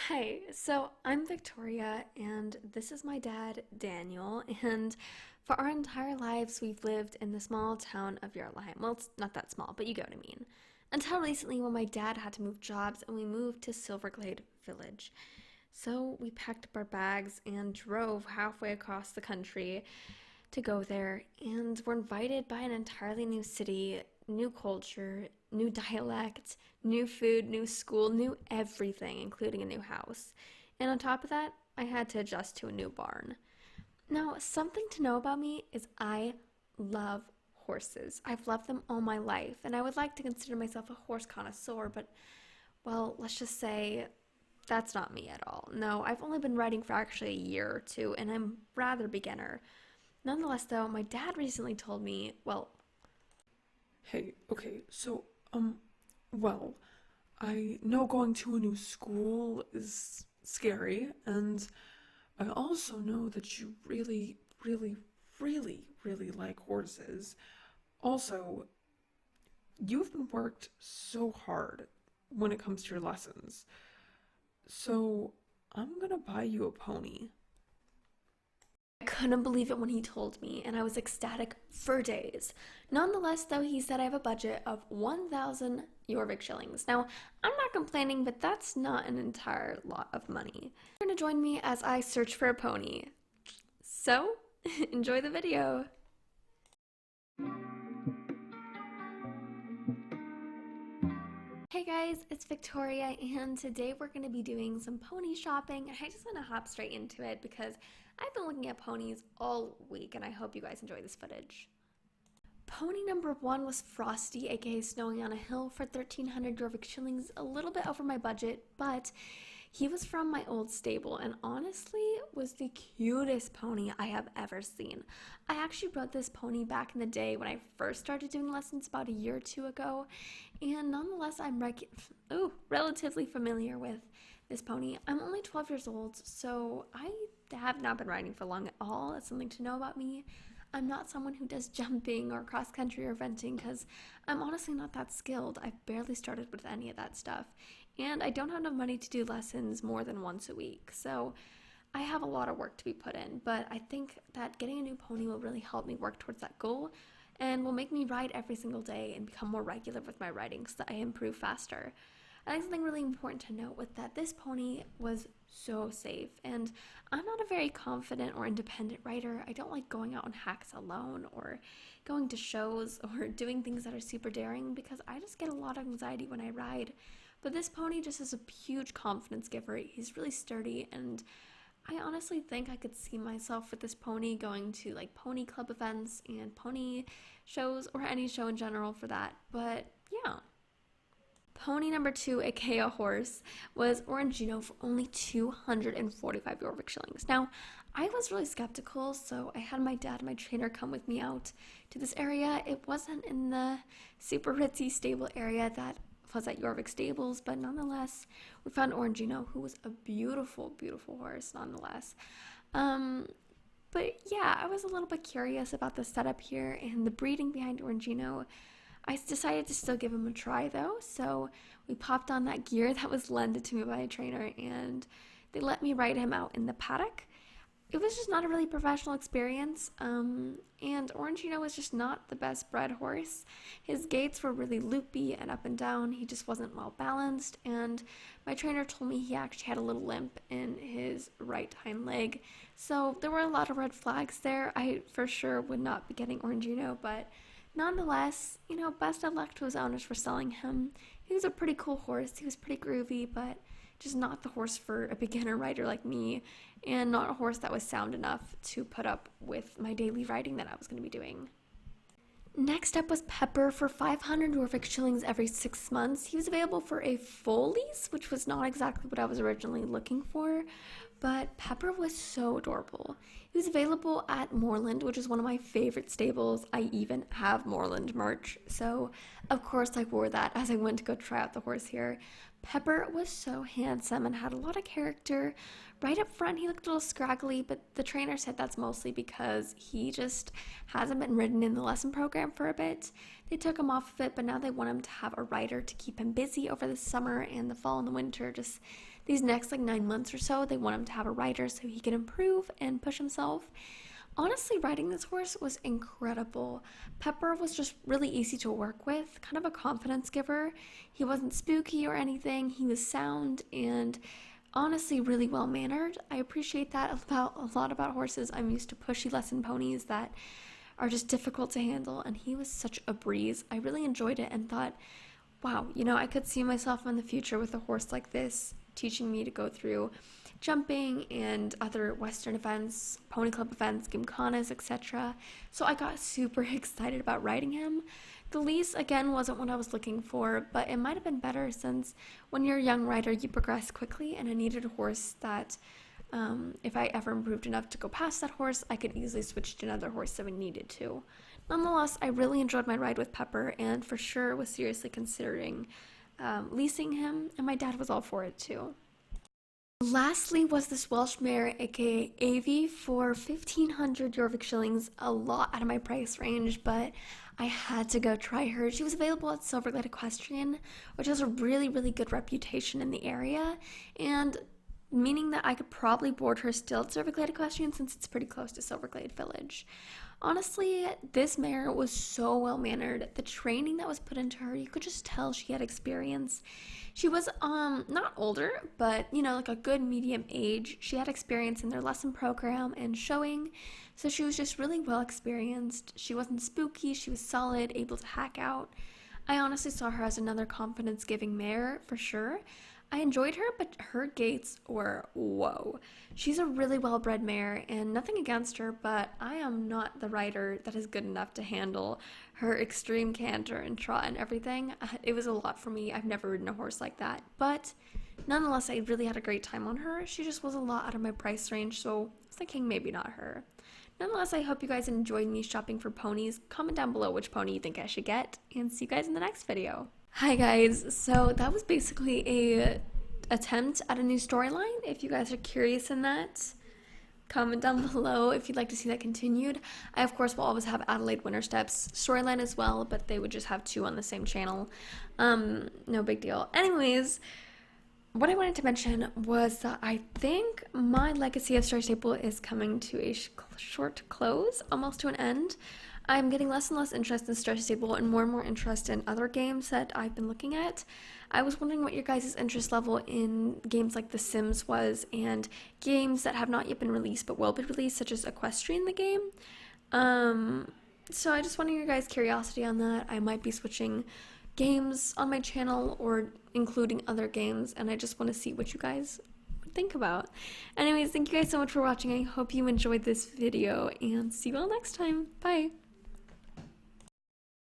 Hi, so I'm Victoria, and this is my dad, Daniel, and for our entire lives, we've lived in the small town of Yarlheim. Well, it's not that small, but you get what I mean. Until recently, when my dad had to move jobs and we moved to Silverglade Village. So we packed up our bags and drove halfway across the country to go there, and were invited by an entirely new city, new culture, new dialect, new food, new school, new everything, including a new house. And on top of that, I had to adjust to a new barn. Now, something to know about me is I love horses. I've loved them all my life, and I would like to consider myself a horse connoisseur, but, well, let's just say that's not me at all. No, I've only been riding for actually a year or two, and I'm rather beginner. Nonetheless, though, my dad recently told me, well, Hey, okay, well, I know going to a new school is scary, and I also know that you really like horses. Also, you've been worked so hard when it comes to your lessons. So, I'm gonna buy you a pony. I couldn't believe it when he told me, and I was ecstatic for days. Nonetheless, though, he said I have a budget of 1,000 Jorvik shillings. Now, I'm not complaining, but that's not an entire lot of money. You're going to join me as I search for a pony. So, enjoy the video. Hey guys, it's Victoria, and today we're going to be doing some pony shopping, and I just want to hop straight into it because I've been looking at ponies all week, and I hope you guys enjoy this footage. Pony number one was Frosty, aka Snowing on a Hill, for 1,300 Jorvik shillings, a little bit over my budget, but he was from my old stable and honestly was the cutest pony I have ever seen. I actually brought this pony back in the day when I first started doing lessons about a year or two ago, and nonetheless I'm relatively familiar with this pony. I'm only 12 years old, so I have not been riding for long at all. That's something to know about me. I'm not someone who does jumping or cross country or venting because I'm honestly not that skilled. I've barely started with any of that stuff. And I don't have enough money to do lessons more than once a week. So I have a lot of work to be put in. But I think that getting a new pony will really help me work towards that goal and will make me ride every single day and become more regular with my riding so that I improve faster. I think something really important to note was that this pony was so safe, and I'm not a very confident or independent rider. I don't like going out on hacks alone or going to shows or doing things that are super daring because I just get a lot of anxiety when I ride. But this pony just is a huge confidence giver. He's really sturdy, and I honestly think I could see myself with this pony going to like pony club events and pony shows or any show in general for that. But yeah. Pony number two, aka a horse, was Orangino for only 245 Jorvik shillings. Now, I was really skeptical, so I had my dad and my trainer come with me out to this area. It wasn't in the super ritzy stable area that was at Jorvik Stables, but nonetheless, we found Orangino, who was a beautiful horse, nonetheless. But yeah, I was a little bit curious about the setup here and the breeding behind Orangino. I decided to still give him a try though, so we popped on that gear that was lended to me by a trainer and they let me ride him out in the paddock. It was just not a really professional experience, and Orangino was just not the best bred horse. His gaits were really loopy and up and down. He just wasn't well balanced, and my trainer told me he actually had a little limp in his right hind leg. So there were a lot of red flags there. I for sure would not be getting Orangino, but nonetheless, best of luck to his owners for selling him. He was a pretty cool horse. He was pretty groovy, but just not the horse for a beginner rider like me, and not a horse that was sound enough to put up with my daily riding that I was going to be doing. Next up was Pepper for 500 Jorvik shillings every 6 months. He was available for a full lease, which was not exactly what I was originally looking for, but Pepper was so adorable. He was available at Moorland, which is one of my favorite stables. I even have Moorland merch, so of course I wore that as I went to go try out the horse here. Pepper was so handsome and had a lot of character. Right up front, he looked a little scraggly, but the trainer said that's mostly because he just hasn't been ridden in the lesson program for a bit. They took him off of it, but now they want him to have a rider to keep him busy over the summer and the fall and the winter, just these next like 9 months or so, they want him to have a rider so he can improve and push himself. Honestly, riding this horse was incredible. Pepper was just really easy to work with, kind of a confidence giver. He wasn't spooky or anything. He was sound and honestly really well mannered. I appreciate that about a lot about horses. I'm used to pushy lesson ponies that are just difficult to handle, and he was such a breeze. I really enjoyed it and thought, wow, I could see myself in the future with a horse like this, teaching me to go through jumping and other Western events, pony club events, gymkhanas, etc. So I got super excited about riding him. The lease, again, wasn't what I was looking for, but it might have been better since when you're a young rider, you progress quickly, and I needed a horse that, if I ever improved enough to go past that horse, I could easily switch to another horse if I needed to. Nonetheless, I really enjoyed my ride with Pepper, and for sure was seriously considering leasing him, and my dad was all for it too. Lastly was this Welsh mare, aka Avi, for 1,500 Jorvik shillings, a lot out of my price range, but I had to go try her. She was available at Silverglade Equestrian, which has a really, really good reputation in the area, and meaning that I could probably board her still at Silverglade Equestrian since it's pretty close to Silverglade Village. Honestly, this mare was so well mannered. The training that was put into her, you could just tell she had experience. She was not older, but like a good medium age. She had experience in their lesson program and showing, so she was just really well experienced. She wasn't spooky, she was solid, able to hack out. I honestly saw her as another confidence-giving mare for sure. I enjoyed her, but her gaits were whoa. She's a really well-bred mare, and nothing against her, but I am not the rider that is good enough to handle her extreme canter and trot and everything. It was a lot for me. I've never ridden a horse like that, but nonetheless, I really had a great time on her. She just was a lot out of my price range, so I was thinking maybe not her. Nonetheless, I hope you guys enjoyed me shopping for ponies. Comment down below which pony you think I should get, and see you guys in the next video. Hi guys, so that was basically a attempt at a new storyline. If you guys are curious in that, comment down below if you'd like to see that continued. I of course will always have Adelaide Winterstep's storyline as well, but they would just have two on the same channel. No big deal. Anyways, what I wanted to mention was that I think my legacy of Star Stable is coming to a short close, almost to an end. I'm getting less and less interest in Star Stable and more interest in other games that I've been looking at. I was wondering what your guys' interest level in games like The Sims was, and games that have not yet been released but will be released, such as Equestrian the game. So I just wanted your guys' curiosity on that. I might be switching games on my channel or including other games, and I just want to see what you guys think about. Anyways, thank you guys so much for watching. I hope you enjoyed this video, and see you all next time. Bye!